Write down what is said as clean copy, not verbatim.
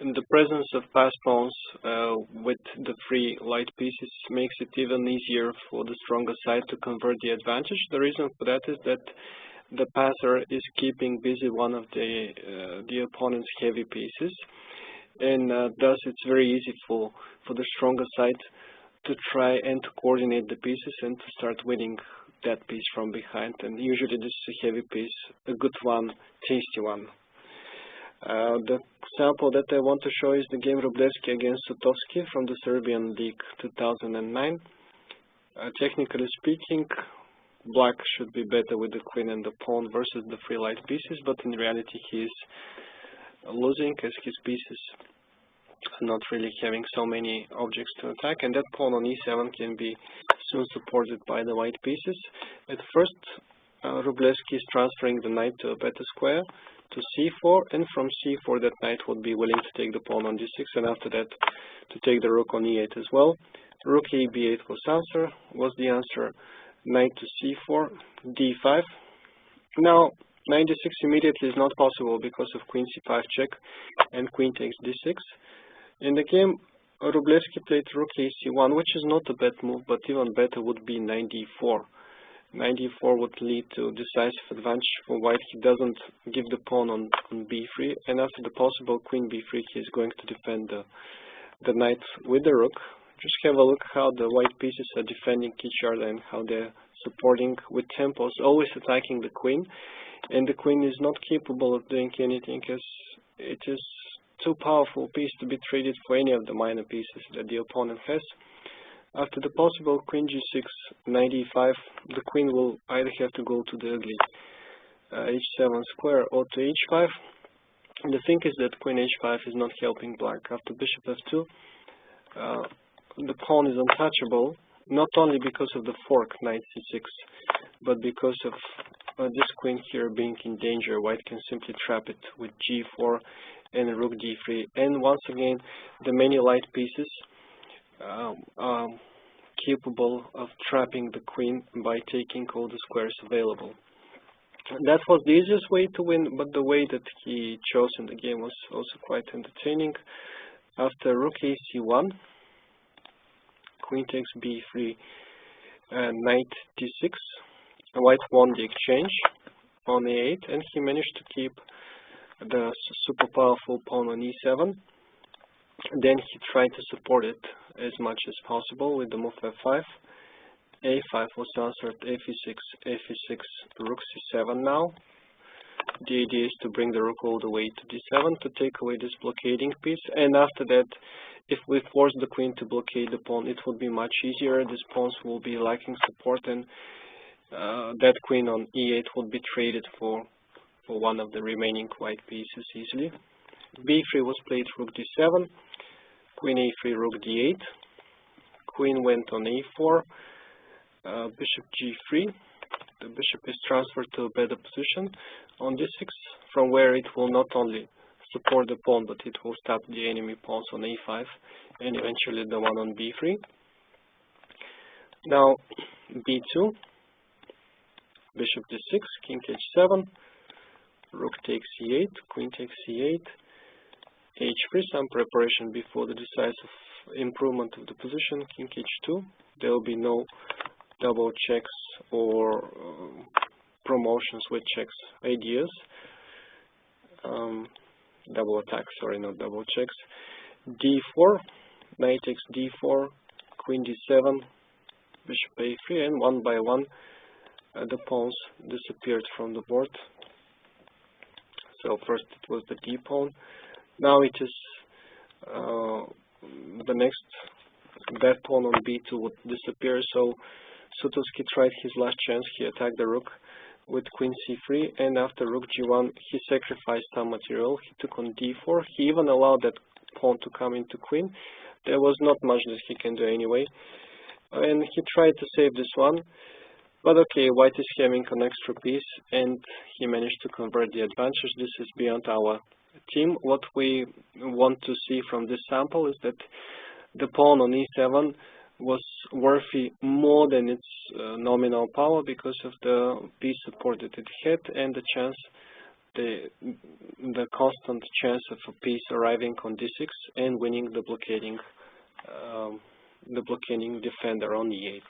And the presence of passed pawns with the free light pieces makes it even easier for the stronger side to convert the advantage. The reason for that is that the passer is keeping busy one of the opponent's heavy pieces, and thus it's very easy for the stronger side to try and to coordinate the pieces and to start winning that piece from behind. And usually this is a heavy piece, a good one, tasty one. The sample that I want to show is the game Wróblewski against Sutovsky from the Serbian League 2009. Technically speaking, black should be better with the queen and the pawn versus the free light pieces, but in reality he is losing as his pieces are not really having so many objects to attack, and that pawn on e7 can be soon supported by the white pieces. At first, Wróblewski is transferring the knight to a better square, to c4, and from c4 that knight would be willing to take the pawn on d6, and after that to take the rook on e8 as well. Rook a b8 was the answer. Knight to c4, d5. Now knight d6 immediately is not possible because of queen c5 check and queen takes d6. In the game, Wróblewski played rook a c1, which is not a bad move, but even better would be knight d4. Knight d4 would lead to decisive advantage for white. He doesn't give the pawn on b3, and after the possible queen b3, he is going to defend the knight with the rook. Just have a look how the white pieces are defending each other and how they're supporting with tempos, always attacking the queen. And the queen is not capable of doing anything, as it is too powerful piece to be traded for any of the minor pieces that the opponent has. After the possible queen g6, knight e5, the queen will either have to go to the ugly h7 square or to h5. The thing is that queen h5 is not helping black. After bishop f2, the pawn is untouchable, not only because of the fork knight c6, but because of this queen here being in danger. White can simply trap it with g4 and rook d3, and once again the many light pieces are capable of trapping the queen by taking all the squares available. That was the easiest way to win, but the way that he chose in the game was also quite entertaining. After rook a c1, queen takes b3, knight d6, white won the exchange on a8, and he managed to keep the super powerful pawn on e7. Then he tried to support it as much as possible with the move f5. a5 was answered, f6, f6, rook c7 now. The idea is to bring the rook all the way to d7 to take away this blockading piece, and after that, if we force the queen to blockade the pawn, it would be much easier. These pawns will be lacking support, and that queen on e8 would be traded for one of the remaining white pieces easily. b3 was played, rook d7, queen a3, rook d8, queen went on a4, bishop g3, the bishop is transferred to a better position on d6, from where it will not only support the pawn, but it will stop the enemy pawns on a5, and eventually the one on b3. Now b2, bishop d6, king h7, rook takes e8, queen takes e8, h3, some preparation before the decisive improvement of the position, king h2. There will be no double checks or promotions with checks ideas. Double attacks, sorry, not double checks. d4, knight takes d4, queen d7, bishop a3, and one by one the pawns disappeared from the board. So first it was the d pawn. Now it is the next, that pawn on b2 would disappear. So Sutovsky tried his last chance. He attacked the rook with queen c3, and after rook g1 he sacrificed some material. He took on d4. He even allowed that pawn to come into queen. There was not much that he can do anyway, and he tried to save this one. But okay, white is having an extra piece, and he managed to convert the advantage. This is beyond our team. What we want to see from this sample is that the pawn on e7 was worthy more than its nominal power because of the piece support that it had and the chance, the the constant chance of a piece arriving on d6 and winning the blockading defender on e8.